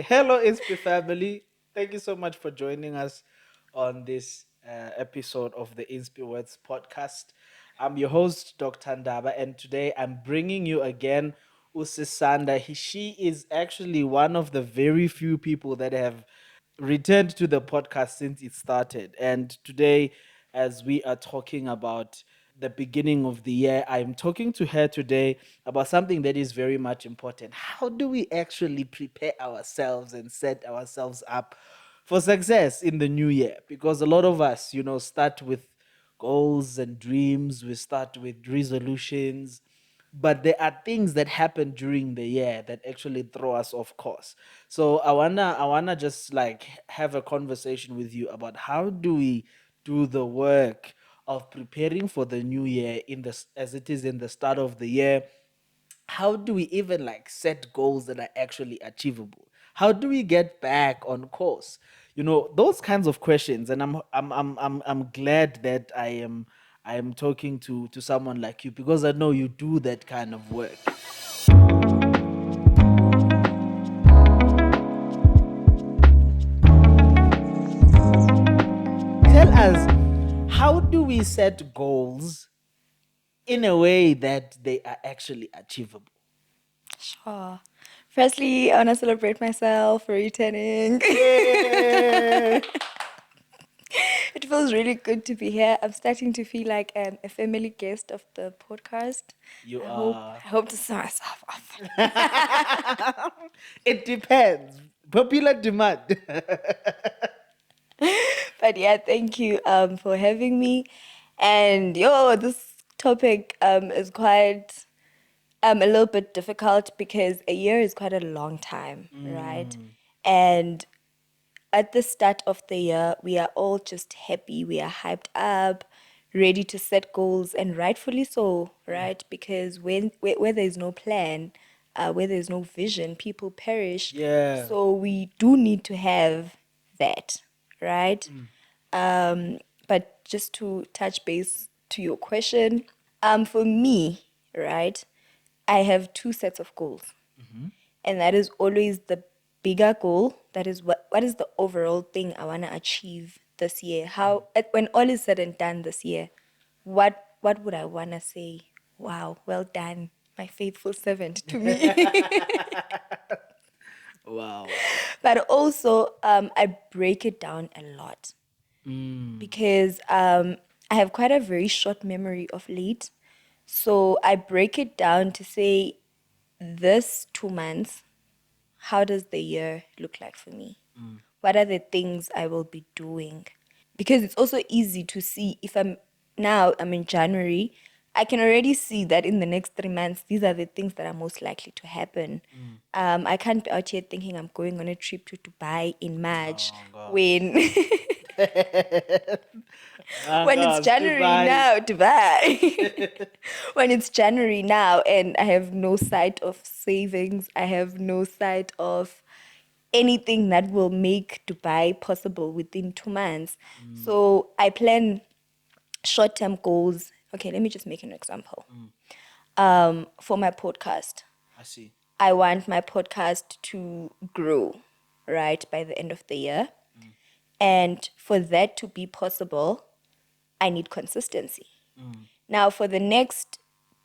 Hello, Inspi family. Thank you so much for joining us on this episode of the Inspiwords podcast. I'm your host, Dr. Ndaba, and today I'm bringing you again Sisanda. She is actually one of the very few people that have returned to the podcast since it started. And today, as we are talking about the beginning of the year, I'm talking to her today about something that is very much important. How do we actually prepare ourselves and set ourselves up for success in the new year? Because a lot of us, start with goals and dreams, we start with resolutions, but there are things that happen during the year that actually throw us off course. So I wanna just like have a conversation with you about how do we do the work of preparing for the new year as it is in the start of the year. How do we even like set goals that are actually achievable? How do we get back on course? Those kinds of questions. And I'm glad that I am talking to someone like you because I know you do that kind of work. Tell us, how do we set goals in a way that they are actually achievable? Sure. Firstly, I want to celebrate myself for returning. Yay! It feels really good to be here. I'm starting to feel like a family guest of the podcast. You I hope are. I hope to see myself often. It depends. Popular demand. But yeah, thank you for having me. And this topic is quite a little bit difficult because a year is quite a long time, right? Mm, And at the start of the year, we are all just happy. We are hyped up, ready to set goals, and rightfully so, right? Because where there is no plan, where there is no vision, people perish. yeah. So we do need to have that, right? But just to touch base to your question, for me, right, I have two sets of goals, and that is always the bigger goal. That is what is the overall thing I want to achieve this year. When all is said and done this year, what would I want to say? Wow, well done, my faithful servant to me. Wow. But also, I break it down a lot Mm, because I have quite a very short memory of late. So I break it down to say, this 2 months, how does the year look like for me? What are the things I will be doing? Because it's also easy to see if I'm in January, I can already see that in the next 3 months, these are the things that are most likely to happen. I can't be out here thinking I'm going on a trip to Dubai in March oh God. when Ah, when it's God, January Dubai. now, Dubai. When it's January now and I have no sight of savings, I have no sight of anything that will make Dubai possible within 2 months. So I plan short-term goals. Okay, let me just make an example. For my podcast, I see. I want my podcast to grow, right, by the end of the year. And for that to be possible, I need consistency. Now, for the next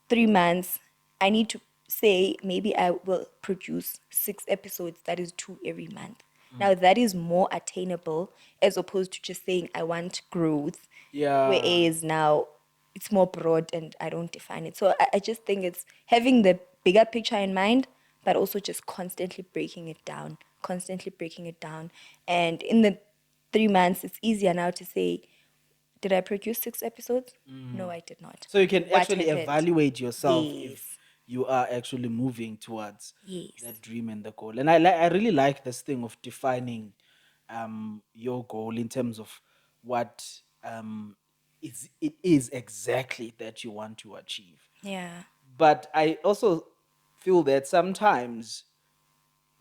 3 months, I need to say maybe I will produce 6 episodes, that is two every month. Now, that is more attainable as opposed to just saying I want growth, Yeah. whereas now it's more broad and I don't define it. So I just think it's having the bigger picture in mind, but also just constantly breaking it down, constantly breaking it down. And in the 3 months, it's easier now to say, did I produce 6 episodes? No, I did not. So you can What actually happened? evaluate yourself if Yes. you are actually moving towards Yes. that dream and the goal. And I really like this thing of defining your goal in terms of what it is exactly that you want to achieve. Yeah. But I also feel that sometimes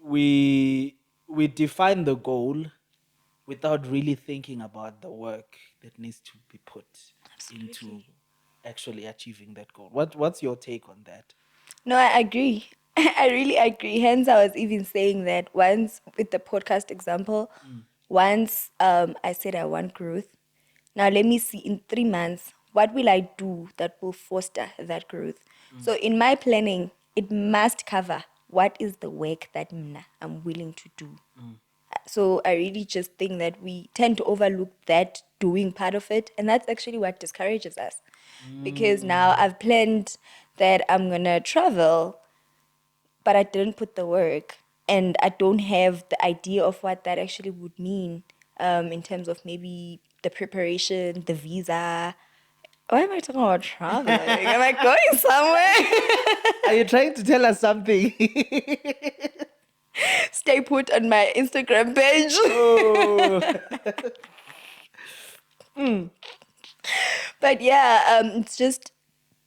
we we define the goal without really thinking about the work that needs to be put into Absolutely. actually achieving that goal. What's your take on that? No, I agree. I really agree. Hence, I was even saying that once with the podcast example, once I said I want growth. Now, let me see in 3 months, what will I do that will foster that growth? So, in my planning, it must cover what is the work that I'm willing to do. So, I really just think that we tend to overlook that doing part of it. And that's actually what discourages us. Because now I've planned that I'm going to travel, but I didn't put the work, and I don't have the idea of what that actually would mean in terms of maybe the preparation, the visa. Why am I talking about traveling? Am I going somewhere? Are you trying to tell us something? Stay put on my Instagram page. Oh. But yeah, it's just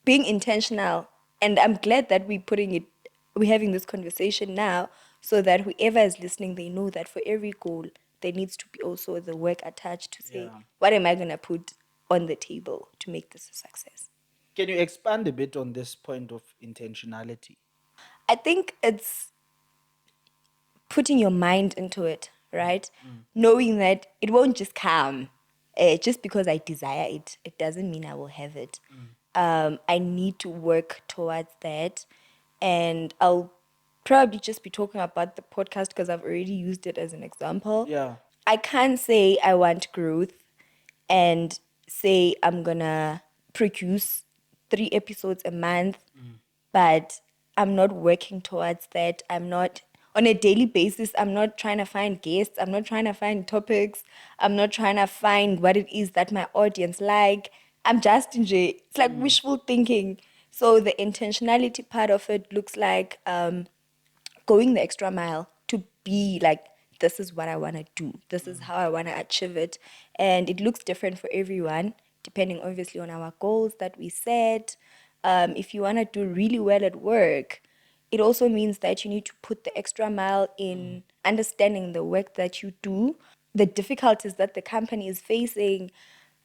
being intentional. And I'm glad that we're having this conversation now so that whoever is listening, they know that for every goal, there needs to be also the work attached to say, Yeah. what am I going to put on the table to make this a success? Can you expand a bit on this point of intentionality? I think it's putting your mind into it, right? Knowing that it won't just come. Just because I desire it, it doesn't mean I will have it. I need to work towards that. And I'll probably just be talking about the podcast because I've already used it as an example. Yeah. I can't say I want growth and say I'm gonna produce 3 episodes a month, but I'm not working towards that. I'm not on a daily basis. I'm not trying to find guests. I'm not trying to find topics. I'm not trying to find what it is that my audience like. I'm just enjoying. It's like wishful thinking. So the intentionality part of it looks like going the extra mile to be like, this is what I want to do. This is how I want to achieve it. And it looks different for everyone, depending obviously on our goals that we set. If you want to do really well at work, it also means that you need to put the extra mile in understanding the work that you do, the difficulties that the company is facing.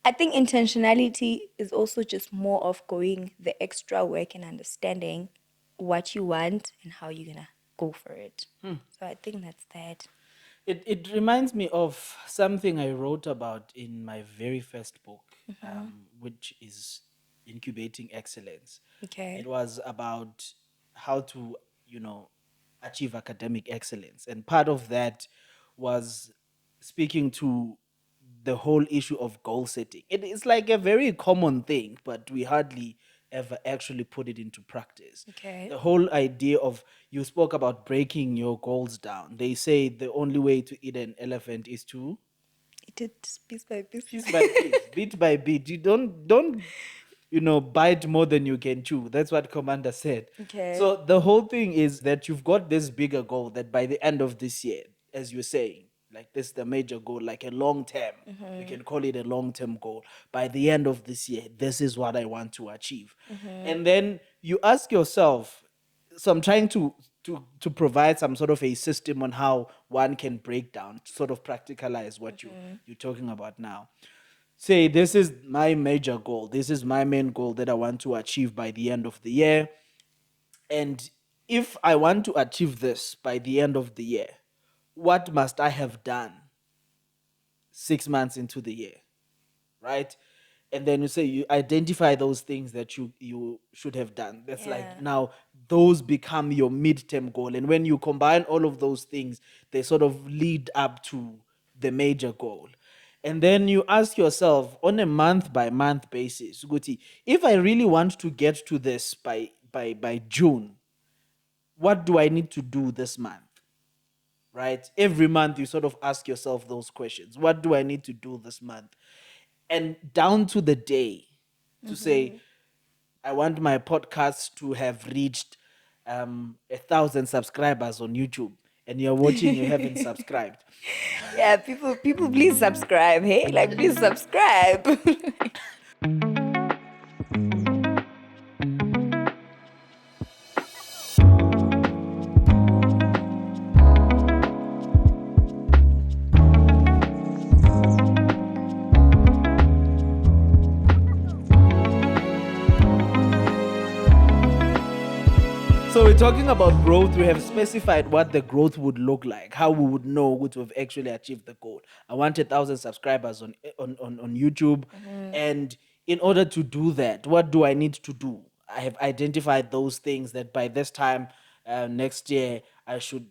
I think intentionality is also just more of going the extra work and understanding what you want and how you're gonna go for it. So I think that's that. It reminds me of something I wrote about in my very first book, which is Incubating Excellence. Okay. It was about how to, you know, achieve academic excellence. And part of that was speaking to the whole issue of goal setting. It is like a very common thing, but we hardly ever actually put it into practice. Okay. The whole idea of, you spoke about breaking your goals down. They say the only way to eat an elephant is to Eat it piece by piece. piece by piece, bit by bit. You don't bite more than you can chew. That's what Commander said. Okay. So the whole thing is that you've got this bigger goal that by the end of this year, as you're saying, like this is the major goal, like a long term. You can call it a long term goal. By the end of this year, this is what I want to achieve. And then you ask yourself, so I'm trying to provide some sort of a system on how one can break down, sort of practicalize what you're talking about now. Say this is my major goal, this is my main goal that I want to achieve by the end of the year. And if I want to achieve this by the end of the year, what must I have done 6 months into the year, right? And then you say you identify those things that you should have done. That's like Yeah. now those become your midterm goal. And when you combine all of those things, they sort of lead up to the major goal. And then you ask yourself on a month by month basis, Guti, if I really want to get to this by June, what do I need to do this month? Right? Every month you sort of ask yourself those questions. What do I need to do this month? And down to the day to say, I want my podcast to have reached 1,000 subscribers on YouTube, and you're watching, you haven't subscribed. Yeah, people please subscribe. Hey, like please subscribe. So we're talking about growth. We have specified what the growth would look like, how we would know to have actually achieved the goal. I want 1,000 subscribers on YouTube. And in order to do that, what do I need to do? I have identified those things that by this time next year, I should,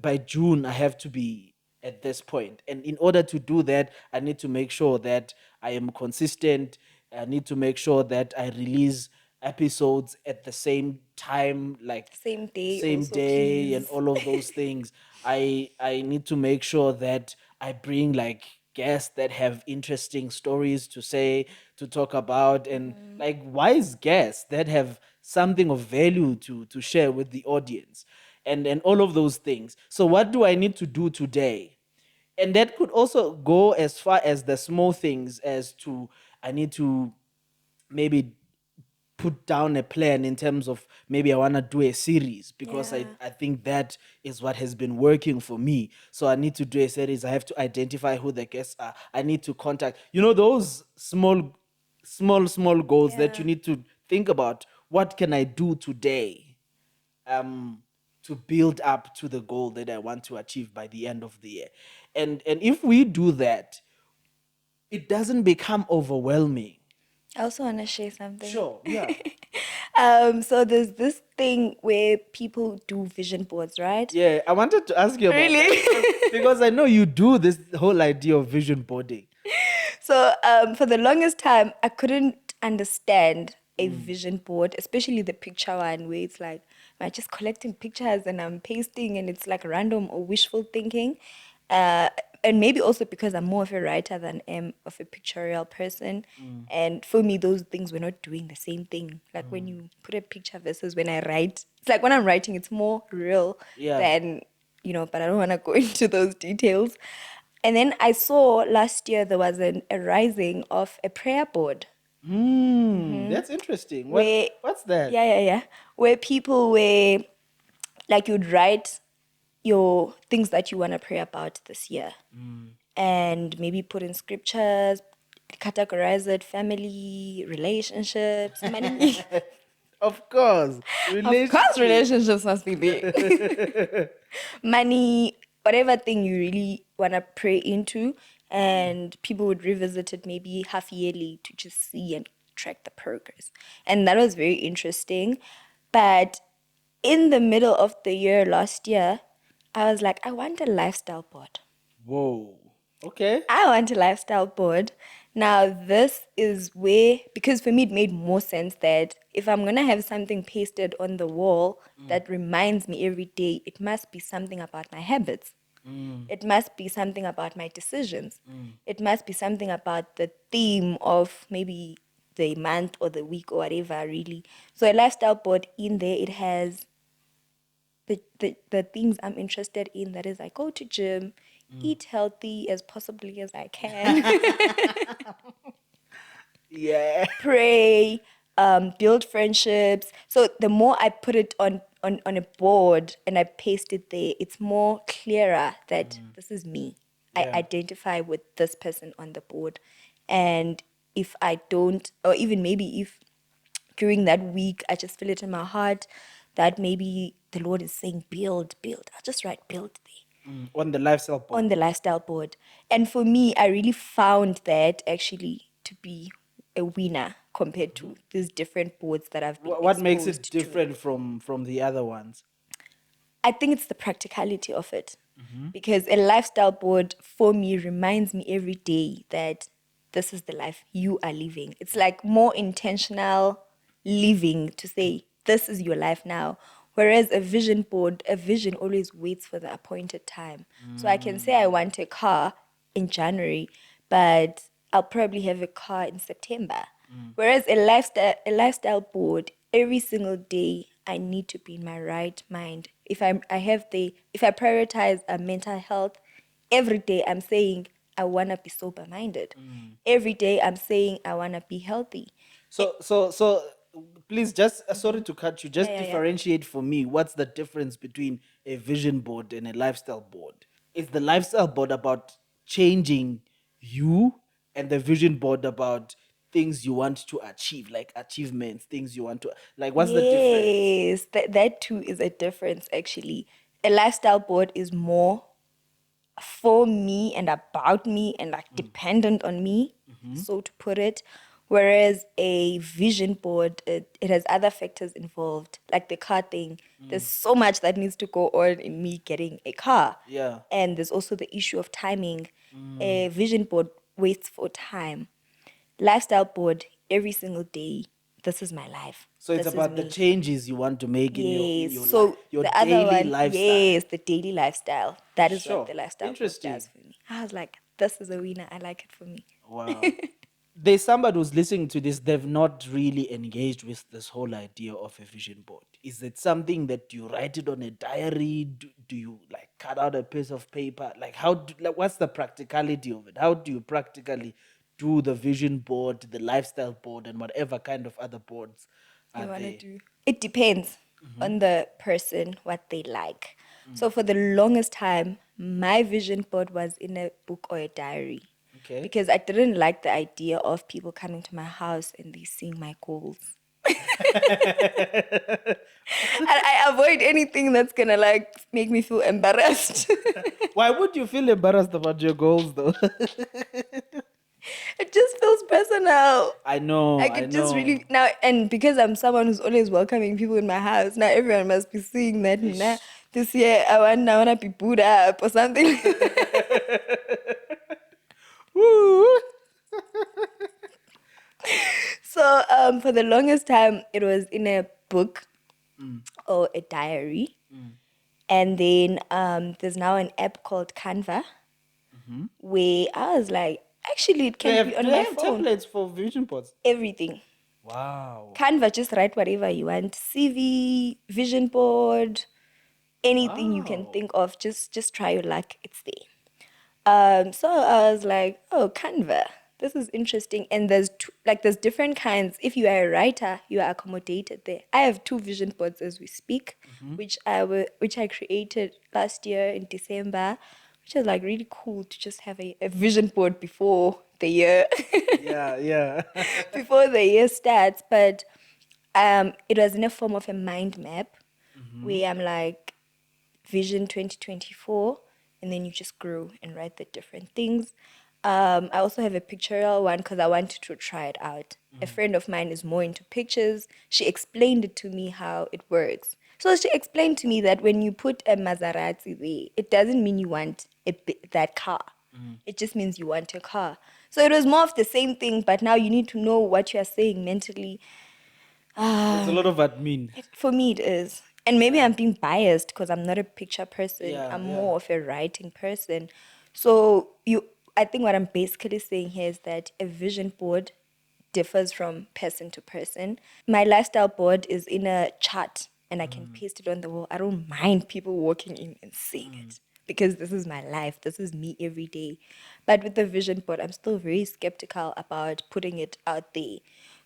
by June, I have to be at this point. And in order to do that, I need to make sure that I am consistent. I need to make sure that I release episodes at the same time, like Same day same also, day and please. all of those things. I need to make sure that I bring like guests that have interesting stories to say, to talk about, and like wise guests that have something of value to share with the audience, and all of those things. So what do I need to do today? And that could also go as far as the small things, as to I need to maybe put down a plan in terms of maybe I want to do a series, because Yeah. I think that is what has been working for me. So I need to do a series. I have to identify who the guests are. I need to contact, those small goals that Yeah. you need to think about. What can I do today um to build up to the goal that I want to achieve by the end of the year? And if we do that, it doesn't become overwhelming. I also want to share something. Sure, yeah. So there's this thing where people do vision boards, right? Yeah, I wanted to ask you about that, Really? because I know you do this whole idea of vision boarding. So for the longest time, I couldn't understand a vision board, especially the picture one where it's like, am I just collecting pictures and I'm pasting and it's like random or wishful thinking? Uh, and maybe also because I'm more of a writer than am of a pictorial person. And for me, those things were not doing the same thing. Like when you put a picture versus when I write, it's like when I'm writing, it's more real Yeah. than, but I don't want to go into those details. And then I saw last year there was a rising of a prayer board That's interesting. where, What's that? yeah, where people were like, you'd write your things that you want to pray about this year and maybe put in scriptures, categorize it, family, relationships, money. Of course, Of course, relationship. relationships must be big. Money, whatever thing you really want to pray into, and people would revisit it maybe half yearly to just see and track the progress. And that was very interesting. But in the middle of the year last year, I was like, I want a lifestyle board. Whoa. Okay. I want a lifestyle board. Now, this is where, because for me, it made more sense that if I'm going to have something pasted on the wall that reminds me every day, it must be something about my habits. It must be something about my decisions. It must be something about the theme of maybe the month or the week or whatever, really. So, a lifestyle board in there, it has the things I'm interested in. That is, I go to gym, eat healthy as possibly as I can, Yeah. pray, build friendships. So the more I put it on a board and I paste it there, it's more clearer that this is me. I Yeah. identify with this person on the board. And if I don't, or even maybe if during that week I just feel it in my heart that maybe the Lord is saying, build, build. I'll just write build there On the lifestyle board. on the lifestyle board. And for me, I really found that actually to be a winner compared to these different boards that I've been What makes it exposed to. different from the other ones? I think it's the practicality of it. Because a lifestyle board for me reminds me every day that this is the life you are living. It's like more intentional living to say, this is your life now. Whereas a vision board, a vision always waits for the appointed time. So I can say I want a car in January, but I'll probably have a car in September. Whereas a lifestyle board, every single day I need to be in my right mind. If I prioritize mental health, every day I'm saying I wanna be sober minded. Every day I'm saying I wanna be healthy. So please, just sorry to cut you, Yeah, just yeah, yeah. differentiate for me what's the difference between a vision board and a lifestyle board. Is the lifestyle board about changing you, and the vision board about things you want to achieve, like achievements, things you want to, like, what's the difference? Yes, that too is a difference actually. A lifestyle board is more for me and about me and like dependent on me, so to put it. Whereas a vision board, it has other factors involved, like the car thing. There's so much that needs to go on in me getting a car. Yeah. And there's also the issue of timing. A vision board waits for time. Lifestyle board, every single day, this is my life. So it's This is about the me. changes you want to make in Yes. your life, So your the other daily one, lifestyle. yes, the daily lifestyle. That is what Sure. the lifestyle board does Interesting. for me. I was like, this is a winner. I like it for me. Wow. There's somebody who's listening to this, they've not really engaged with this whole idea of a vision board. Is it something that you write it on a diary? Do you like cut out a piece of paper? Like, like, what's the practicality of it? How do you practically do the vision board, the lifestyle board, and whatever kind of other boards You are want to there? do? It depends on the person, what they like. So for the longest time, my vision board was in a book or a diary Okay. because I didn't like the idea of people coming to my house and they seeing my goals. I avoid anything that's gonna like make me feel embarrassed. Why would you feel embarrassed about your goals, though? It just feels personal. I know, I I could just know. really now, and because I'm someone who's always welcoming people in my house, now everyone must be seeing that. Nah, Ish. this year I wanna be booed up or something. Woo. So for the longest time, it was in a book or a diary, and then there's now an app called Canva, where I was like, actually, it Do they can be have do on they my have phone. templates for vision boards? Everything. Wow. Canva, just write whatever you want. CV, vision board, anything you can Wow. think of. Just try your luck. It's there. So I was like, oh, Canva, this is interesting. And there's different kinds. If you are a writer, you are accommodated there. I have two vision boards as we speak, which I created last year in December, which is like really cool to just have a vision board before the year. Yeah, yeah. Before the year starts, but it was in a form of a mind map where I'm like, Vision 2024, and then you just grow and write the different things. I also have a pictorial one because I wanted to try it out. A friend of mine is more into pictures. She explained it to me how it works. So she explained to me that when you put a Maserati there, it doesn't mean you want that car. It just means you want a car. So it was more of the same thing, but now you need to know what you are saying mentally. It's a lot of admin. For me, it is. And maybe Yeah. I'm being biased because I'm not a picture person. Yeah, I'm yeah. more of a writing person. So I think what I'm basically saying here is that a vision board differs from person to person. My lifestyle board is in a chart and I can paste it on the wall. I don't mind people walking in and seeing it because this is my life. This is me every day. But with the vision board, I'm still very skeptical about putting it out there.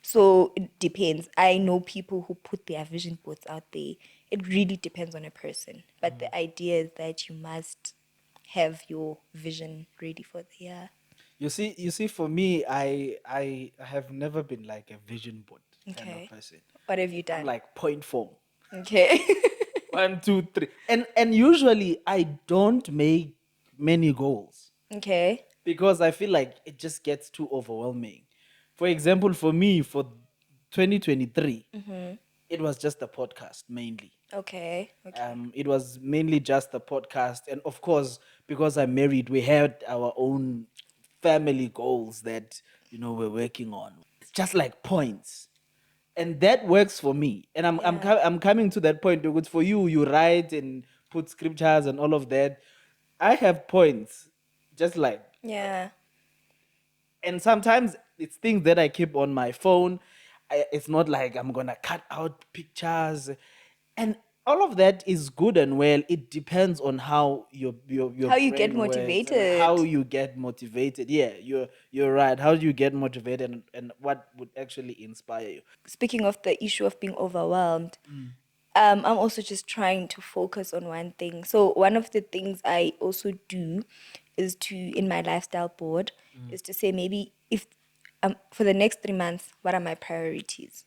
So it depends. I know people who put their vision boards out there. It really depends on a person. But the idea is that you must have your vision ready for the year. You see, for me, I have never been like a vision board kind of Okay. person. What have you I'm done? like point form. Okay. One, two, three. And usually I don't make many goals Okay. because I feel like it just gets too overwhelming. For example, for me, for 2023, it was just a podcast mainly. Okay. Okay. It was mainly just a podcast, and of course, because I'm married, we had our own family goals that we're working on. It's just like points, and that works for me. And Yeah. I'm coming to that point because for you, you write and put scriptures and all of that. I have points, just like, Yeah. and sometimes it's things that I keep on my phone. It's not like I'm gonna cut out pictures, and all of that is good and well. It depends on how your How you get brain works and how motivated. you get motivated. Yeah, you're right. How do you get motivated, and what would actually inspire you? Speaking of the issue of being overwhelmed, I'm also just trying to focus on one thing. So one of the things I also do is to in my lifestyle board is to say maybe if for the next 3 months, what are my priorities?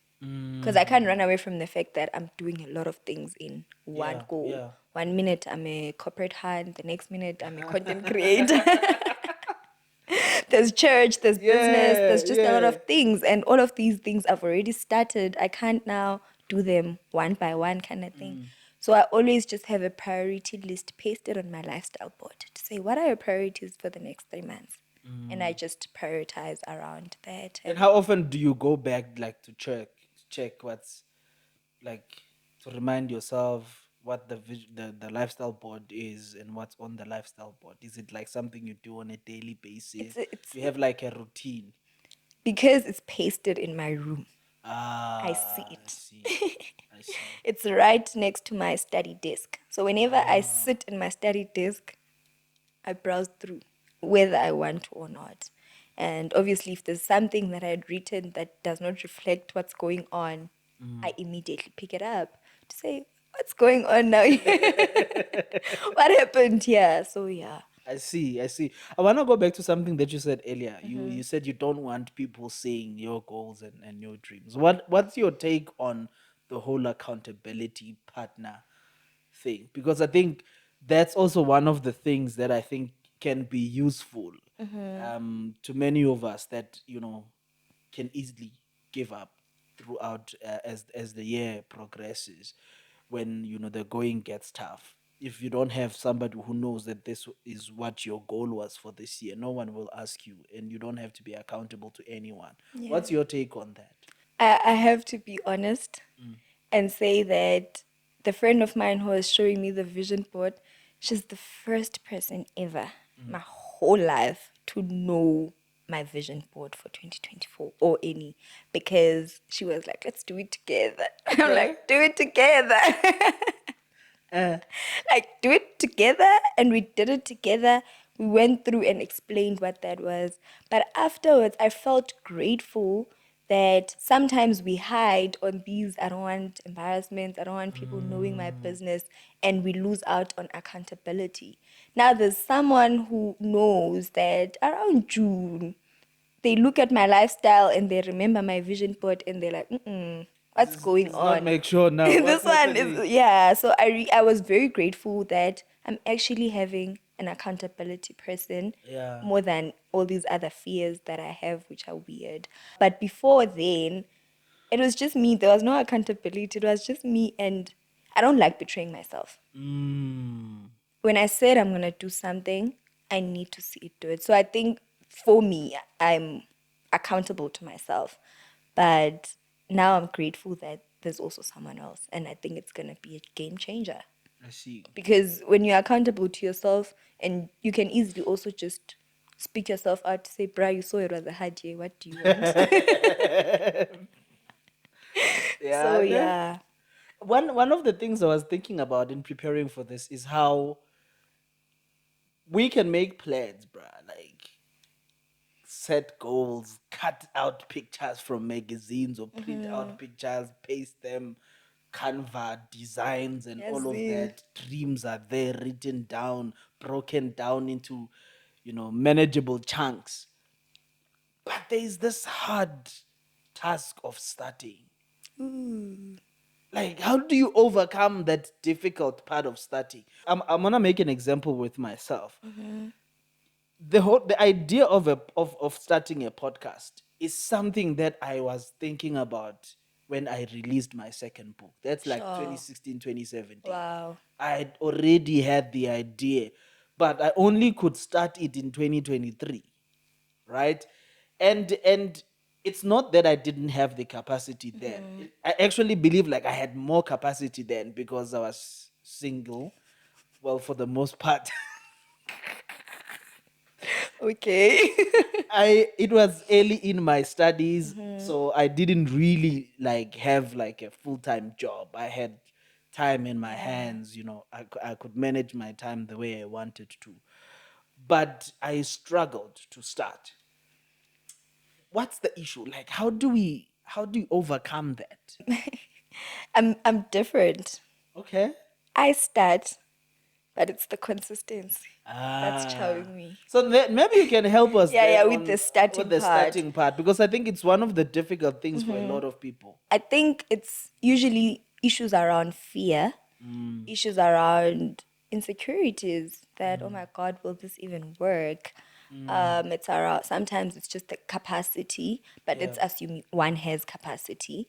Because I can't run away from the fact that I'm doing a lot of things in one Yeah, go. yeah. 1 minute I'm a corporate hand, the next minute I'm a content creator. There's church, there's business, Yeah, there's just a lot yeah. of things. And all of these things I've already started. I can't now do them one by one kind of thing. So I always just have a priority list pasted on my lifestyle board to say, what are your priorities for the next 3 months? And I just prioritize around that. And And how often do you go back like to check what's like to remind yourself what the lifestyle board is and what's on the lifestyle board? Is it like something you do on a daily basis? it's Do you have like a routine? because it's pasted in my room. I see Ah, I it. see. I see. It's right next to my study desk. So whenever I Ah. sit in my study desk, I browse through whether I want to or not. And obviously, if there's something that I had written that does not reflect what's going on, I immediately pick it up to say, what's going on now? What happened here? So, yeah. I see, I see. I want to go back to something that you said earlier. You said you don't want people saying your goals and your dreams. What's your take on the whole accountability partner thing? Because I think that's also one of the things that I think can be useful to many of us that can easily give up throughout as the year progresses, when the going gets tough. If you don't have somebody who knows that this is what your goal was for this year, no one will ask you, and you don't have to be accountable to anyone. Yeah. What's your take on that? I have to be honest and say that the friend of mine who was showing me the vision board, she's the first person ever, my whole life, to know my vision board for 2024 or any, because she was like, let's do it together. I'm Okay. like, do it together. uh, Like, do it together, and we did it together. We went through and explained what that was, but afterwards I felt grateful that sometimes we hide on these, I don't want embarrassments, I don't want people knowing my business, and we lose out on accountability. Now there's someone who knows that around June they look at my lifestyle and they remember my vision board and they're like, what's going this is not on? make sure now what's This one happening. is, yeah. So I was very grateful that I'm actually having an accountability person Yeah. more than all these other fears that I have, which are weird. But before then, it was just me. There was no accountability. It was just me. And I don't like betraying myself. Mm. When I said I'm going to do something, I need to see it do it. So I think for me, I'm accountable to myself. But now I'm grateful that there's also someone else. And I think it's going to be a game changer. I see. Because when you're accountable to yourself, and you can easily also just speak yourself out to say, bruh, you saw it was a hard year. What do you want? So, Yeah. yeah. One of the things I was thinking about in preparing for this is how we can make plans, bruh. Like set goals, cut out pictures from magazines or print out pictures, paste them, Canva designs and Yes, all of that. Dreams are there written down, broken down into, manageable chunks. But there is this hard task of starting. Like, how do you overcome that difficult part of starting? I'm gonna make an example with myself. The idea of starting a podcast is something that I was thinking about when I released my second book. That's like Sure. 2016, 2017. Wow. I had already had the idea, but I only could start it in 2023, right? And it's not that I didn't have the capacity then. I actually believe like I had more capacity then because I was single, well, for the most part. Okay. I it was early in my studies, so I didn't really like have like a full-time job. I had time in my Yeah. hands, I could manage my time the way I wanted to. But I struggled to start. What's the issue? Like how do you overcome that? I'm different. Okay. I start but it's the consistency that's Ah. chowing me. So maybe you can help us Yeah, yeah, then with the on with starting the part. starting part, because I think it's one of the difficult things for a lot of people. I think it's usually issues around fear, Mm, issues around insecurities that, oh mm, my God, will this even work? mm. It's around, sometimes it's just the capacity, but Yeah. it's assuming one has capacity.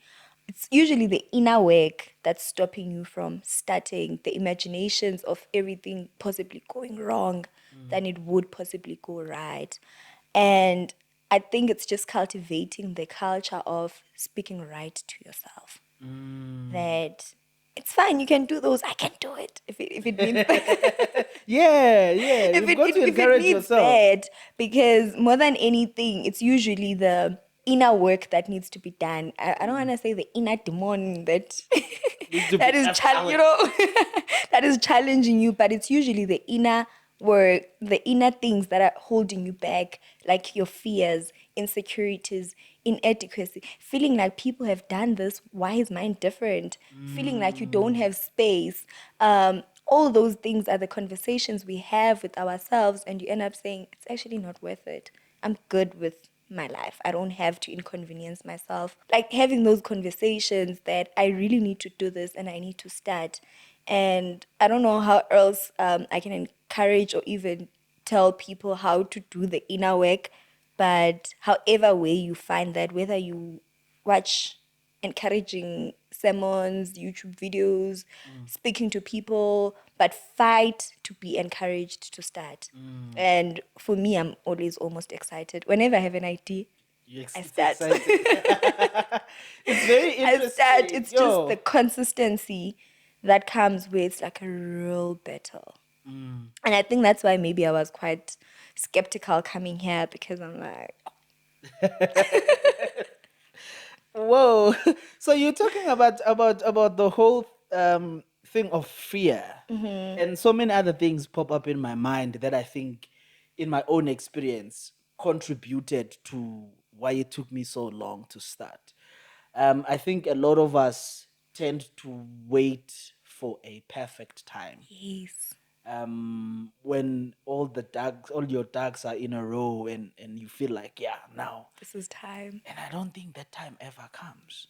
It's usually the inner work that's stopping you from starting, the imaginations of everything possibly going wrong Mm, than it would possibly go right. And I think it's just cultivating the culture of speaking right to yourself. mm. That it's fine, you can do those, I can do it. If it means Yeah, yeah. if You've it, got to it if it encourage needs yourself. that, because more than anything, it's usually the inner work that needs to be done. I don't want Mm. to say the inner demon that Needs to be that is cast out. that is challenging you, but it's usually the inner work, the inner things that are holding you back, like your fears, insecurities, inadequacy, feeling like people have done this, why is mine different? Feeling like you don't Mm, have space. All those things are the conversations we have with ourselves, and you end up saying, it's actually not worth it. I'm good with my life. I don't have to inconvenience myself. Like having those conversations that I really need to do this and I need to start. And I don't know how else I can encourage or even tell people how to do the inner work, but however way you find that, whether you watch encouraging sermons, YouTube videos, mm, speaking to people, but fight to be encouraged to start. mm. And for me, I'm always almost excited. Whenever I have an idea, I It's start. exciting. It's very I start. interesting. It's just the Yo. consistency that comes with it's like a real battle. Mm. And I think that's why maybe I was quite skeptical coming here because I'm like, Whoa. So you're talking about the whole thing of fear. And so many other things pop up in my mind that I think in my own experience contributed to why it took me so long to start. I think a lot of us tend to wait for a perfect time. yes, When all your ducks are in a row, and you feel like, yeah, now. this is time. And I don't think that time ever comes.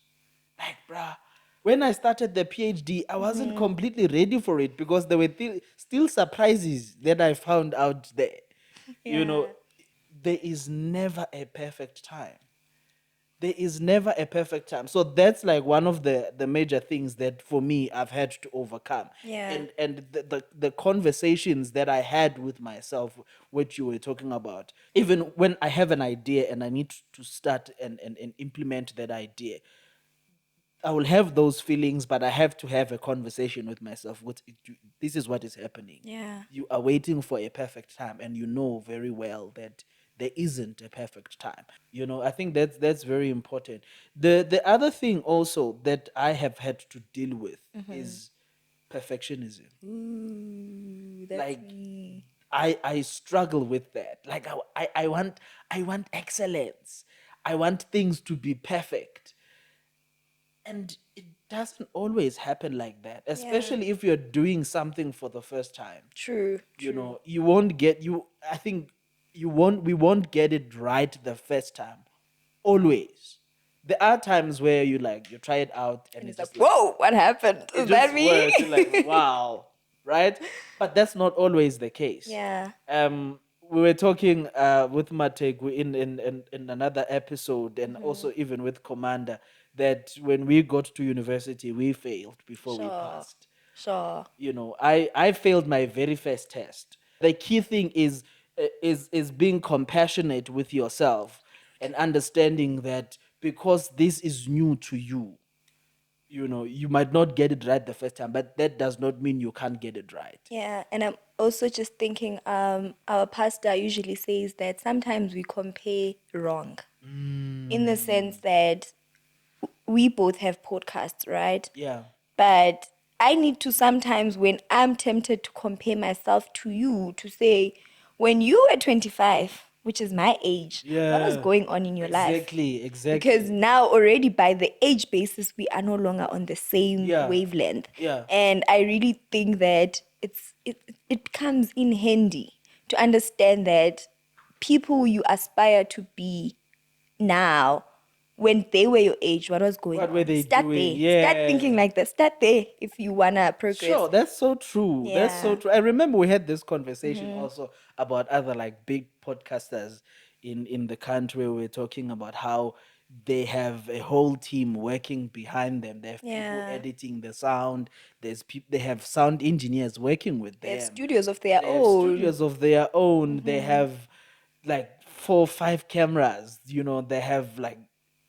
Like, bruh, when I started the PhD, I wasn't completely ready for it because there were still surprises that I found out there. You know, Yeah. there is never a perfect time. There is never a perfect time. So that's like one of the major things that for me I've had to overcome. Yeah. And the conversations that I had with myself, which you were talking about, even when I have an idea and I need to start and implement that idea, I will have those feelings, but I have to have a conversation with myself. This is what is happening. Yeah. You are waiting for a perfect time, and you know very well that there isn't a perfect time. I think that's very important. The other thing also that I have had to deal with is perfectionism. Ooh, that's Like, me. I struggle with that. Like, I want excellence. I want things to be perfect, and it doesn't always happen like that, Yeah. especially if you're doing something for the first time. True, true. You won't get you I think you won't we won't get it right the first time. Always. There are times where you try it out and And it it's like, just whoa, what happened? it Is that just me? works. You're like, wow, right? But that's not always the case. Yeah. We were talking with Matek in another episode, and also even with Commander, that when we got to university, we failed before we Sure. passed. Sure. I failed my very first test. The key thing is being compassionate with yourself and understanding that because this is new to you, you might not get it right the first time, but that does not mean you can't get it right. Yeah, and I'm also just thinking, our pastor usually says that sometimes we compare wrong, in the sense Mm, that we both have podcasts, right? yeah. But I need to sometimes, when I'm tempted to compare myself to you, to say, when you were 25, which is my age, what was Yeah. going on in your life? Exactly, Because exactly. now, already by the age basis, we are no longer on the same Yeah. wavelength. Yeah. And I really think that, it becomes in handy to understand that people you aspire to be now, when they were your age, what was going What were on? they Start doing? there. Start thinking Yeah. like that. Start there if you wanna progress. Sure, that's so true. That's so Yeah. true. I remember we had this conversation also about other like big podcasters in the country. We were talking about how they have a whole team working behind them. They have people Yeah. editing the sound. There's people. They have sound engineers working with They have them. studios of their They have own. studios of their own. They have like 4 or 5 cameras. They have like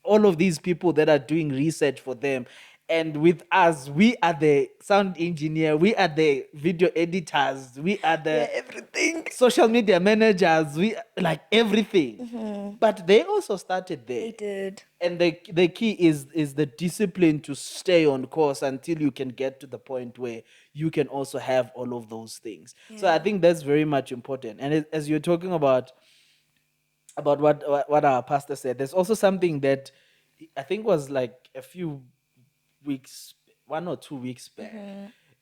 all of these people that are doing research for them. And with us, we are the sound engineer, we are the video editors, we are Yeah, the everything. social media managers, we like everything. But they also started there. They did. And the key is the discipline to stay on course until you can get to the point where you can also have all of those things. So I Yeah. think that's very much important. And as you're talking about what our pastor said, there's also something that I think was like a few weeks, 1 or 2 weeks back,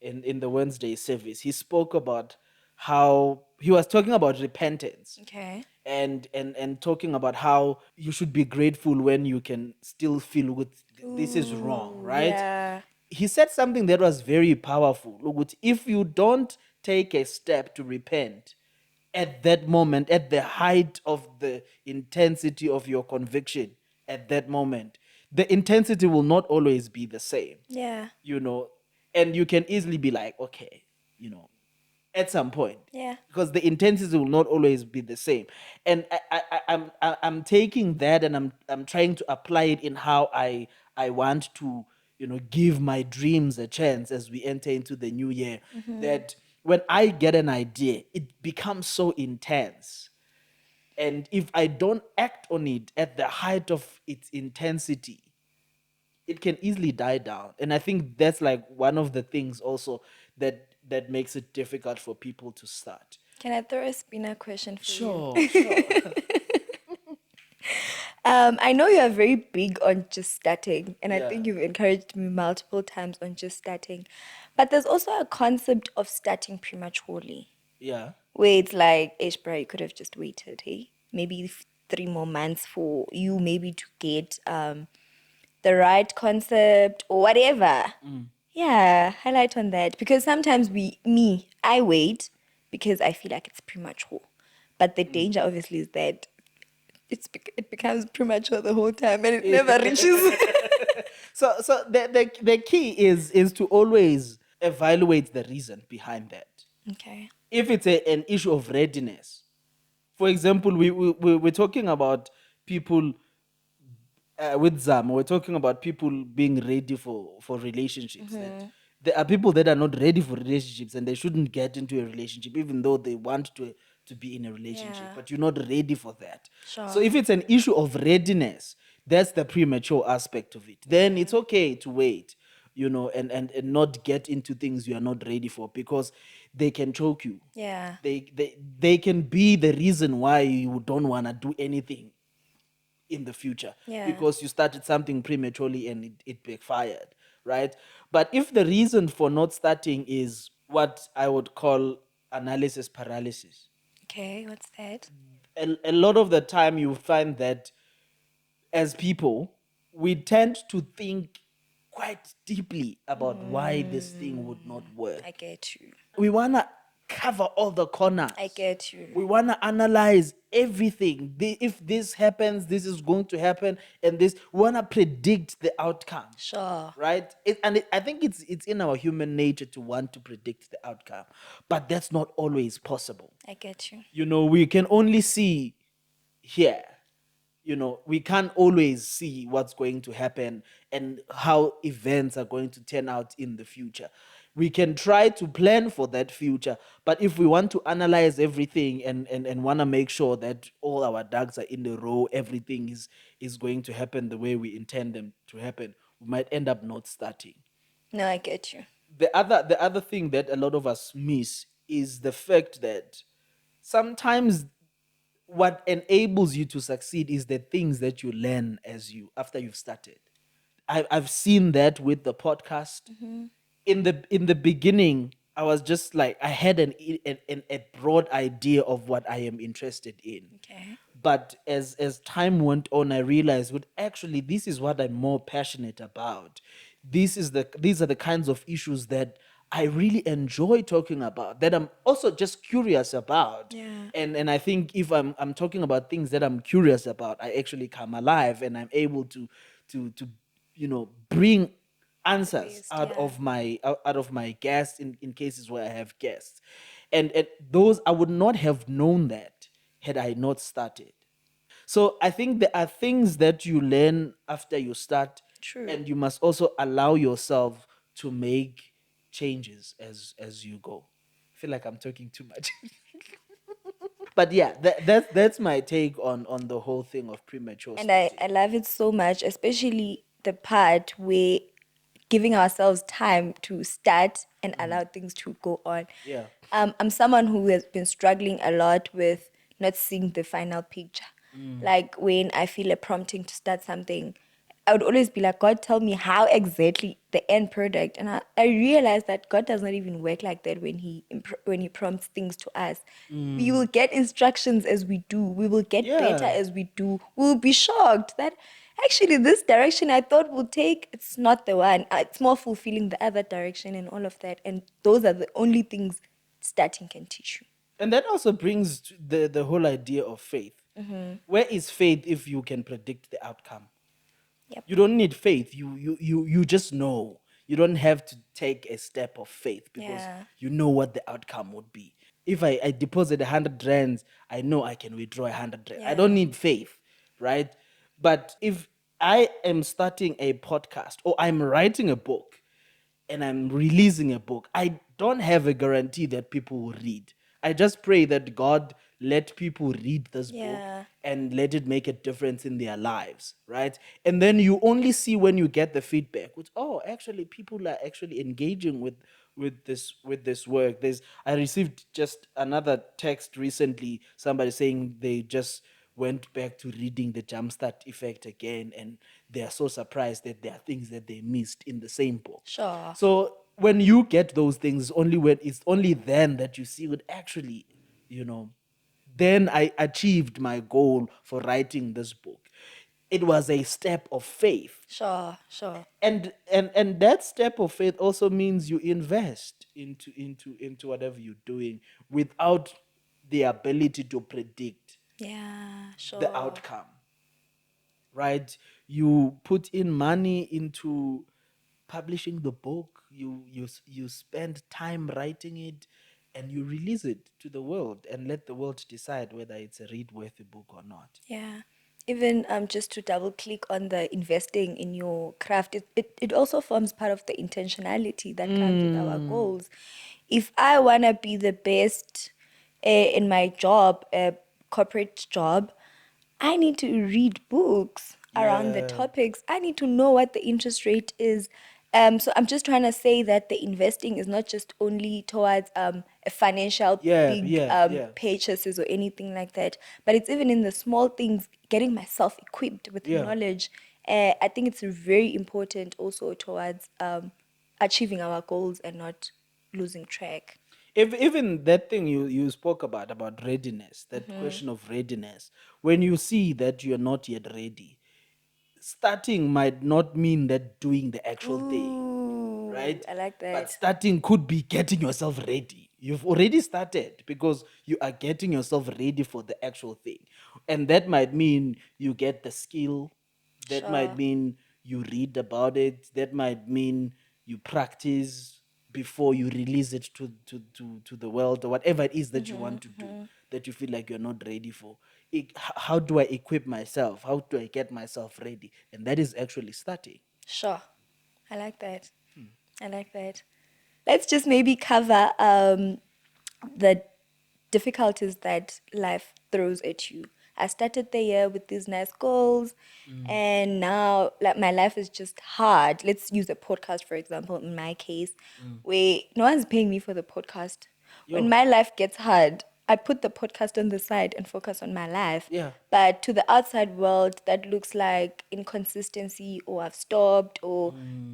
in the Wednesday service. He spoke about how he was talking about repentance, Okay. and talking about how you should be grateful when you can still feel this is wrong, Ooh, right? yeah. He said something that was very powerful. Look, if you don't take a step to repent at that moment, at the height of the intensity of your conviction, at that moment, the intensity will not always be the same, Yeah. you know, and you can easily be like, okay, you know, at some point, Yeah. because the intensity will not always be the same. And I'm taking that, and I'm trying to apply it in how I want to, give my dreams a chance as we enter into the new year. That when I get an idea, it becomes so intense, and if I don't act on it at the height of its intensity, it can easily die down. And I think that's like one of the things also that makes it difficult for people to start. Can I throw a spinner question for you? Sure, sure. I know you are very big on just starting, and I Yeah, think you've encouraged me multiple times on just starting. But there's also a concept of starting prematurely, yeah. where it's like, Ishbra, you could have just waited, hey? Maybe 3 more months for you, maybe to get the right concept or whatever. Yeah, highlight on that. Because sometimes I wait because I feel like it's premature. But the danger obviously is that it becomes premature the whole time and it never reaches. So the key is to always evaluate the reason behind that. Okay. If it's an issue of readiness, for example, we're talking about people with Zam, we're talking about people being ready for relationships. That there are people that are not ready for relationships, and they shouldn't get into a relationship even though they want to be in a relationship, Yeah. but you're not ready for that. So Sure. if it's an issue of readiness, that's the premature aspect of it. Then it's okay to wait, and not get into things you are not ready for, because they can choke you. Yeah. They can be the reason why you don't want to do anything in the future, Yeah. because you started something prematurely and it backfired, right? But if the reason for not starting is what I would call analysis paralysis, Okay, what's that? a lot of the time you find that as people, we tend to think quite deeply about why this thing would not I work. get you. We want to cover all the I corners. get you. We want to analyze everything. If this happens, this is going to happen, and this, we want to predict the outcome, Sure. right? I think it's in our human nature to want to predict the outcome, but that's not always possible. I get you. We can only see here. We can't always see what's going to happen and how events are going to turn out in the future. We can try to plan for that future, but if we want to analyze everything and want to make sure that all our ducks are in a row, everything is going to happen the way we intend them to happen, we might end up not starting. No, I get you. The other thing that a lot of us miss is the fact that sometimes what enables you to succeed is the things that you learn after you've started. I've seen that with the podcast. In the beginning, I was just like, I had a broad idea of what I am interested in. Okay. But as time went on, I realized, well, actually, this is what I'm more passionate about. These are the kinds of issues that I really enjoy talking about, that I'm also just curious about. Yeah. And I think if I'm talking about things that I'm curious about, I actually come alive, and I'm able to bring The answers best, yeah. out of my guests, in cases where I have guests. And those, I would not have known that had I not started. So I think there are things that you learn after you start, True. and you must also allow yourself to make changes as you go. I feel like I'm talking too much. But yeah, that's my take on the whole thing of premature And I starting. love it so much, especially the part where giving ourselves time to start and allow things to go on. Yeah. I'm someone who has been struggling a lot with not seeing the final picture. Like when I feel a prompting to start something, I would always be like, God, tell me how exactly the end product. And I realized that God does not even work like that when when he prompts things to us. We will get instructions as we do. We will get better Yeah. as we do. We'll be shocked that actually this direction I thought would take, it's not the one. It's more fulfilling the other direction and all of that. And those are the only things starting can teach you. And that also brings to the whole idea of faith. Where is faith if you can predict the outcome? Yep. You don't need faith. You just know. You don't have to take a step of faith because Yeah. you know what the outcome would be. If I deposit 100 rands, I know I can withdraw 100 rands. I don't Yeah. need faith, right? But if I am starting a podcast or I'm writing a book, and I'm releasing a book, I don't have a guarantee that people will read. I just pray that God let people read this book Yeah. and let it make a difference in their lives, right? And then you only see when you get the feedback, which, oh, actually people are actually engaging with this work. I received just another text recently, somebody saying they just went back to reading the Jumpstart Effect again, and they are so surprised that there are things that they missed in the same book. Sure. So when you get those things, it's only then that you see it actually, you know, then I achieved my goal for writing this book. It was a step of faith. Sure. Sure. And that step of faith also means you invest into whatever you're doing without the ability to predict Yeah. the Sure. outcome, right? You put in money into publishing the book, you spend time writing it, and you release it to the world and let the world decide whether it's a read worthy book or not. Yeah. Even just to double click on the investing in your craft, it also forms part of the intentionality that comes with our goals. If I want to be the best in my job, corporate job, I need to read books around the Yeah. topics. I need to know what the interest rate is. So I'm just trying to say that the investing is not just only towards a financial Yeah, big yeah, yeah, purchases or anything like that, but it's even in the small things, getting myself equipped with yeah. knowledge. I think it's very important also towards achieving our goals and not losing track. If even that thing you spoke about readiness, that question of readiness, when you see that you're not yet ready, starting might not mean that doing the actual thing, Ooh, right? I like But that. starting could be getting yourself ready. You've already started because you are getting yourself ready for the actual thing. And that might mean you get the skill, that might Sure. mean you read about it, that might mean you practice before you release it to the world, or whatever it is that you want to do that you feel like you're not ready for. How do I equip myself? How do I get myself ready? And that is actually starting. Sure. I like that. I like that. Let's just maybe cover the difficulties that life throws at you. I started the year with these nice goals, and now like my life is just hard. Let's use a podcast for example. In my case, where no one's paying me for the podcast. When Yo, my life gets hard, I put the podcast on the side and focus on my life. yeah. But to the outside world, that looks like inconsistency, or I've stopped, or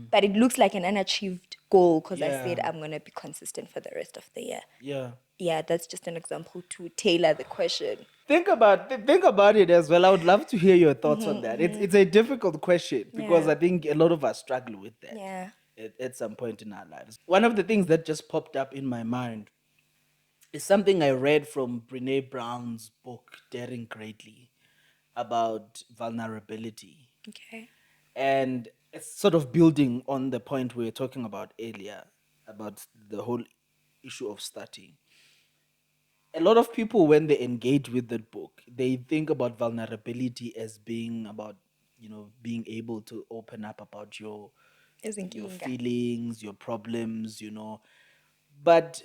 but it looks like an unachieved goal because I said Yeah. I'm going to be consistent for the rest of the year. Yeah. Yeah, that's just an example to tailor the question. Think about it as well. I would love to hear your thoughts on that. It's a difficult question because Yeah. I think a lot of us struggle with that Yeah. at some point in our lives. One of the things that just popped up in my mind is something I read from Brene Brown's book Daring Greatly about vulnerability. Okay. And it's sort of building on the point we were talking about earlier about the whole issue of starting. A lot of people, when they engage with that book, they think about vulnerability as being about, being able to open up about your Izinkinga. feelings, your problems, but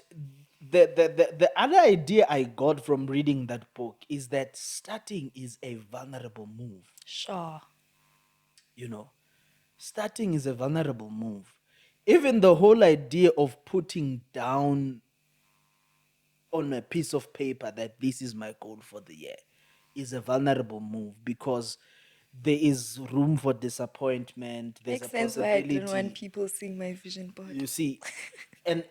the other idea I got from reading that book is that starting is a vulnerable move. Sure. you know Starting is a vulnerable move. Even the whole idea of putting down on a piece of paper that this is my goal for the year is a vulnerable move, because there is room for disappointment. There's a Makes sense why I didn't want possibility, people seeing my vision board. you see. And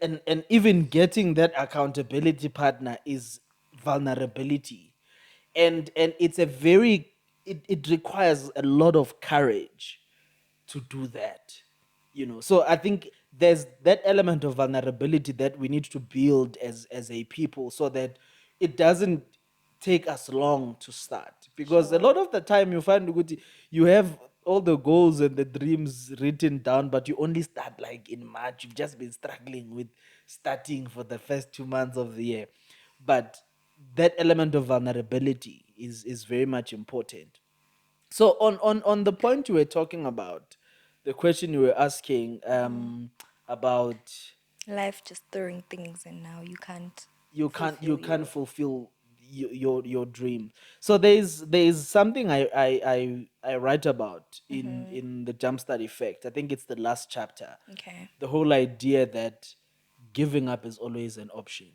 even getting that accountability partner is vulnerability. And it's a very, it requires a lot of courage to do that. So I think there's that element of vulnerability that we need to build as a people, so that it doesn't take us long to start, because a Sure. lot of the time you find ukuthi you have all the goals and the dreams written down, but you only start like in March. You've just been struggling with starting for the first 2 months of the year. But that element of vulnerability is very much important. So on the point you were talking about, the question you were asking about, Life just throwing things and now you can't you can't you fulfill can't your. fulfill your dream. So there's something I write about in the jumpstart effect. I think it's the last chapter. Okay. The whole idea that giving up is always an option.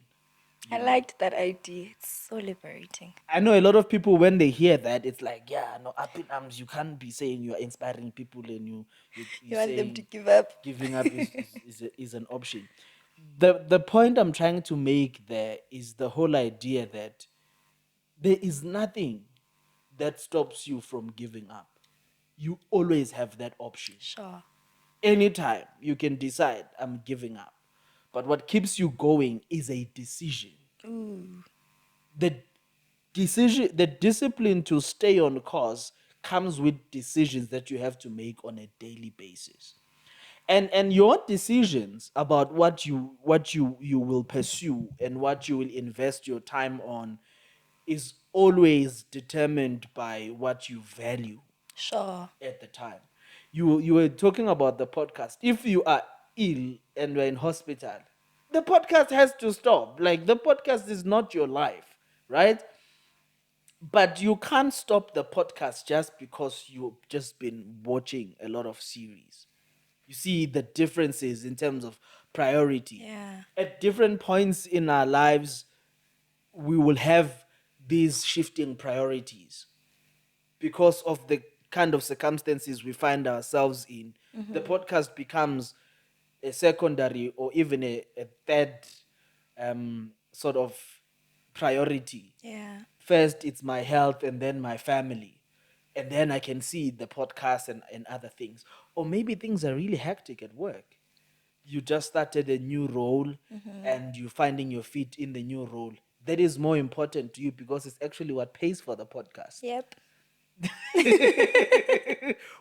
I liked that idea. It's so liberating. I know a lot of people, when they hear that, it's like, yeah, no, up in arms. You can't be saying you are inspiring people and you're You want them to saying give up? giving up is an option. The point I'm trying to make there is the whole idea that there is nothing that stops you from giving up. You always have that option. Sure. Anytime you can decide, I'm giving up. But what keeps you going is a decision. Ooh. The the discipline to stay on course comes with decisions that you have to make on a daily basis. And your decisions about what you will pursue and what you will invest your time on is always determined by what you value Sure. at the time. You were talking about the podcast. If you are ill and you're in hospital, the podcast has to stop. Like, the podcast is not your life, right? But you can't stop the podcast just because you've just been watching a lot of series. You see the differences in terms of priority. Yeah. At different points in our lives, we will have these shifting priorities because of the kind of circumstances we find ourselves in. The podcast becomes a secondary or even a third sort of priority. Yeah. First, it's my health, and then my family. And then I can see the podcast and other things. Or maybe things are really hectic at work. You just started a new role and you're finding your feet in the new role. That is more important to you because it's actually what pays for the podcast. Yep.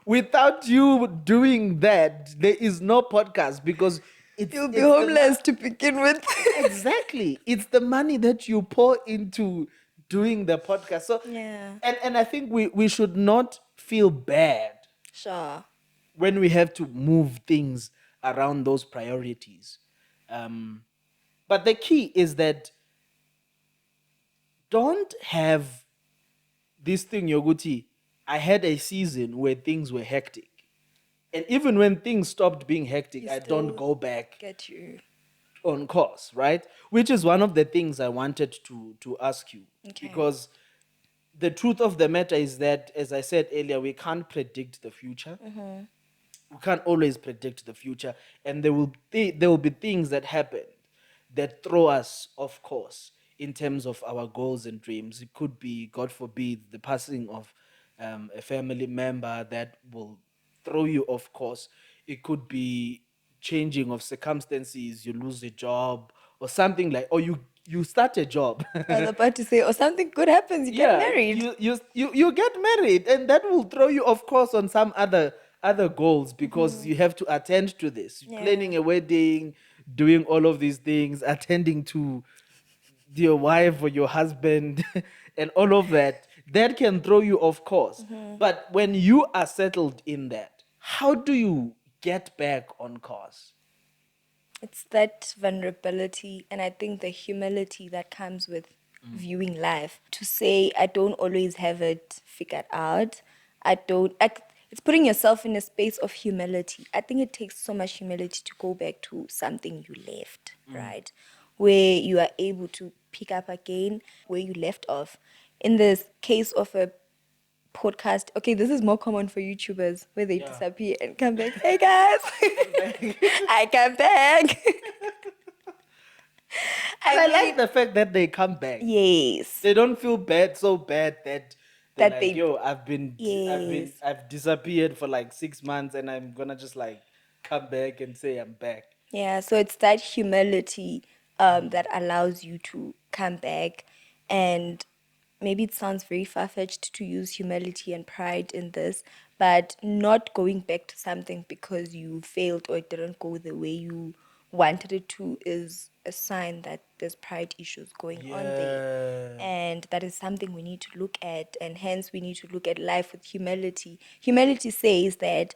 Without you doing that, there is no podcast, because You'll be it's the homeless to begin with. exactly, it's the money that you pour into doing the podcast. So Yeah. and I think we should not feel bad Sure. when we have to move things around those priorities. But the key is that don't have this thing, Yoguti. I had a season where things were hectic. And even when things stopped being hectic, You I don't still go back get you. on course, right? Which is one of the things I wanted to ask you. Okay. Because the truth of the matter is that, as I said earlier, we can't predict the future. we can't always predict the future, and there will be things that happen that throw us off course in terms of our goals and dreams. It could be, God forbid, the passing of a family member that will throw you off course. It could be changing of circumstances, you lose a job or something, like, or you start a job. I was about to say, or something good happens, you get Yeah, married. you get married, and that will throw you off course on some other goals, because you have to attend to this, Yeah. planning a wedding, doing all of these things, attending to your wife or your husband, and all of that. That can throw you off course. But when you are settled in that, how do you get back on course? It's that vulnerability and I think the humility that comes with viewing life. To say, I don't always have it figured out. I don't. It's putting yourself in a space of humility. I think it takes so much humility to go back to something you left, right? Where you are able to pick up again where you left off. In this case of a podcast, okay, this is more common for YouTubers where they Yeah. disappear and come back. Hey guys, I'm back. I come back. And I I mean, like the fact that they come back. yes, They don't feel bad, so bad that they're that like, they, yo, yes, I've disappeared for like 6 months, and I'm gonna just like come back and say I'm back. yeah. So it's that humility that allows you to come back, and maybe it sounds very far-fetched to use humility and pride in this, but not going back to something because you failed or it didn't go the way you wanted it to is a sign that there's pride issues going on there. Yeah. And that is something we need to look at, and hence we need to look at life with humility. Humility says that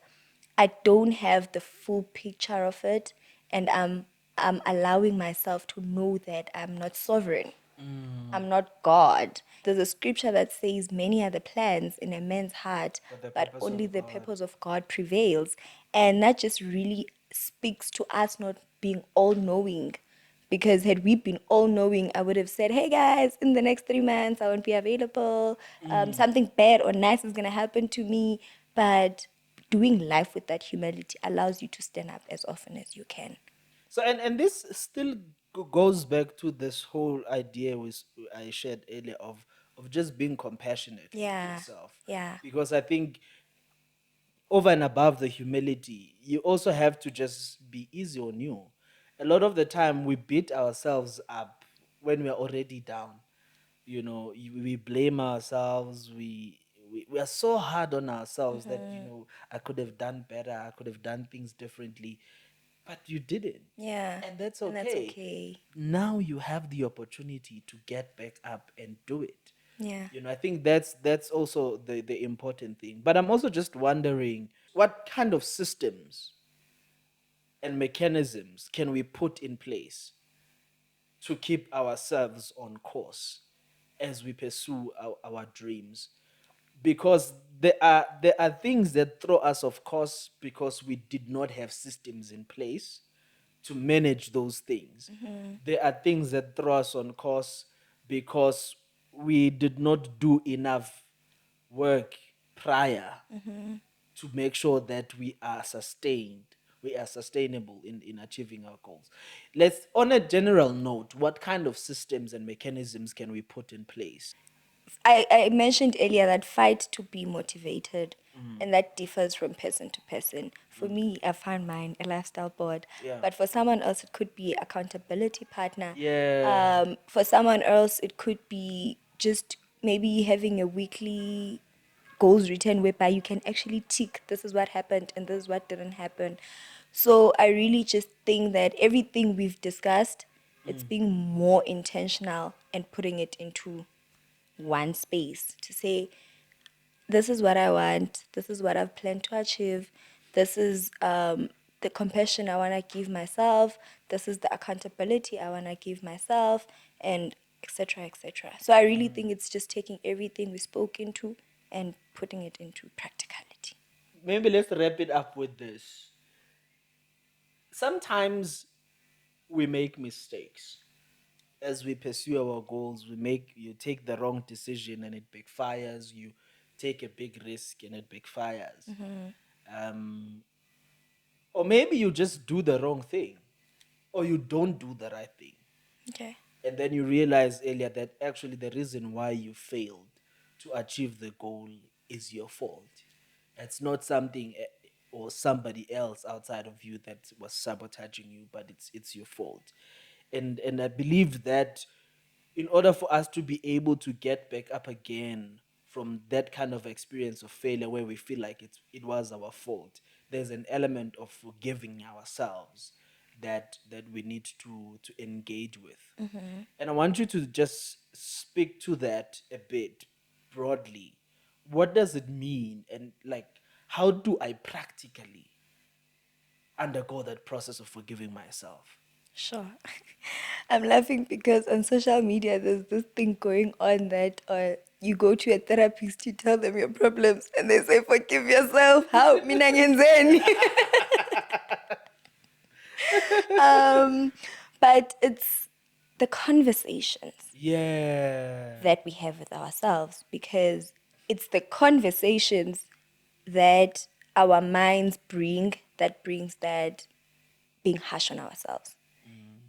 I don't have the full picture of it, and I'm allowing myself to know that I'm not sovereign. I'm not God. There's a scripture that says, many are the plans in a man's heart, But the but purpose only of the God. purpose of God prevails. And that just really speaks to us not being all knowing. Because had we been all knowing, I would have said, hey guys, in the next 3 months, I won't be available. Something bad or nice is going to happen to me. But doing life with that humility allows you to stand up as often as you can. So, and this still goes back to this whole idea I shared earlier of just being compassionate with Yeah, yourself, yeah. because I think over and above the humility, you also have to just be easy on you. A lot of the time, we beat ourselves up when we're already down. We blame ourselves. We are so hard on ourselves that, I could have done better. I could have done things differently, but you didn't. Yeah, And that's and that's okay. okay. Now you have the opportunity to get back up and do it. Yeah. I think that's also the important thing. But I'm also just wondering, what kind of systems and mechanisms can we put in place to keep ourselves on course as we pursue our dreams? Because there are things that throw us off course because we did not have systems in place to manage those things. There are things that throw us on course because we did not do enough work prior to make sure that we are sustainable in achieving our goals. Let's, on a general note, what kind of systems and mechanisms can we put in place? I mentioned earlier that fight to be motivated, and that differs from person to person. For me, I found mine a lifestyle board, Yeah. but for someone else, it could be accountability partner. Yeah. For someone else, it could be just maybe having a weekly goals written whereby you can actually tick this is what happened and this is what didn't happen. So I really just think that everything we've discussed, it's being more intentional and putting it into one space to say, this is what I want, this is what I've planned to achieve, this is the compassion I want to give myself, this is the accountability I want to give myself, and etc. etc. So I really think it's just taking everything we spoke into and putting it into practicality. Maybe let's wrap it up with this. Sometimes we make mistakes as we pursue our goals. You take the wrong decision and it backfires. You take a big risk and it backfires. Um, Or maybe you just do the wrong thing, or you don't do the right thing. Okay. And then you realize earlier that actually the reason why you failed to achieve the goal is your fault. It's not something or somebody else outside of you that was sabotaging you, but it's your fault. And I believe that in order for us to be able to get back up again from that kind of experience of failure where we feel like it was our fault, there's an element of forgiving ourselves that we need to engage with. And I want you to just speak to that a bit broadly. What does it mean, and like how do I practically undergo that process of forgiving myself? Sure. I'm laughing because on social media there's this thing going on that you go to a therapist, you tell them your problems, and they say forgive yourself. How? Mina ngenzeni? But it's the conversations Yeah. that we have with ourselves, because it's the conversations that our minds bring that brings that being harsh on ourselves.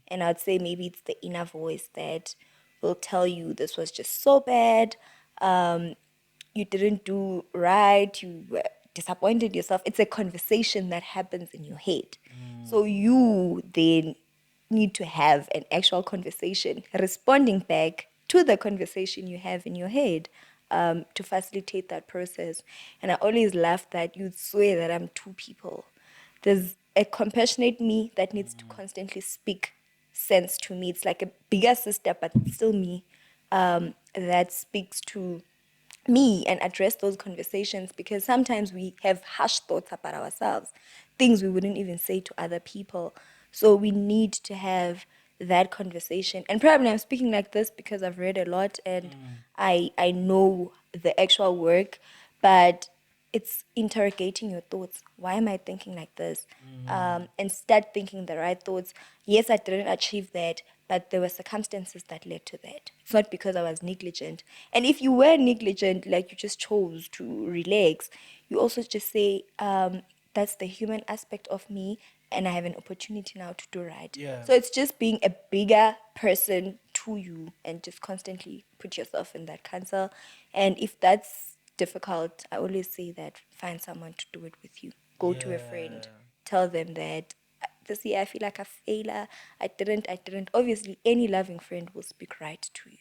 And I'd say maybe it's the inner voice that will tell you this was just so bad. You didn't do right. You were disappointed yourself. It's a conversation that happens in your head. So you then need to have an actual conversation responding back to the conversation you have in your head, to facilitate that process. And I always laugh that you'd swear that I'm two people. There's a compassionate me that needs to constantly speak sense to me. It's like a bigger sister, but still me, that speaks to me and address those conversations, because sometimes we have harsh thoughts about ourselves, things we wouldn't even say to other people. So we need to have that conversation. And probably I'm speaking like this because I've read a lot and I know the actual work, but it's interrogating your thoughts. Why am I thinking like this? And start thinking the right thoughts. Yes, I didn't achieve that, but there were circumstances that led to that. It's not because I was negligent. And if you were negligent, like you just chose to relax, you also just say, that's the human aspect of me, and I have an opportunity now to do right. Yeah. So it's just being a bigger person to you and just constantly put yourself in that counsel. And if that's difficult, I always say that find someone to do it with you. Go to a friend, Yeah. tell them that this year I feel like a failure. I didn't. Obviously, any loving friend will speak right to you.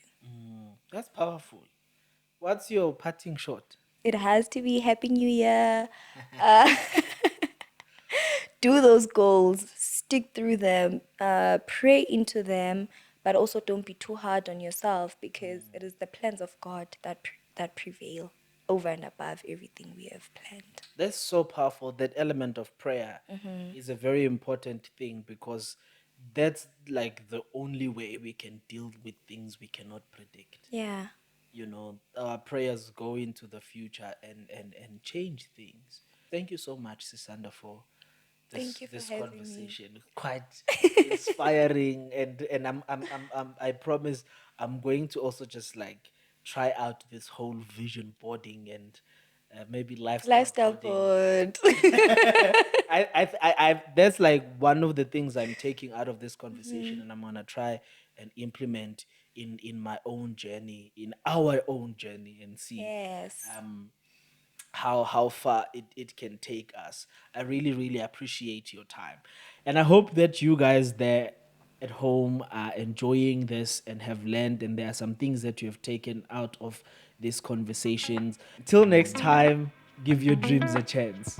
That's powerful. What's your parting shot? It has to be Happy New Year. Uh, do those goals, stick through them, pray into them, but also don't be too hard on yourself, because it is the plans of God that prevail over and above everything we have planned. That's so powerful. That element of prayer is a very important thing because that's like the only way we can deal with things we cannot predict. Yeah. You know, our prayers go into the future and change things. Thank you so much, Sisanda, for Thank you for this having me. conversation. Quite inspiring, and I promise I'm going to also just like try out this whole vision boarding and maybe lifestyle Lifestyle coding. food. That's like one of the things I'm taking out of this conversation, and I'm gonna try and implement in my own journey, in our own journey, and see Yes. um how far it can take us. I really, really appreciate your time. And I hope that you guys there at home are enjoying this and have learned, and there are some things that you have taken out of these conversations. Till next time, give your dreams a chance.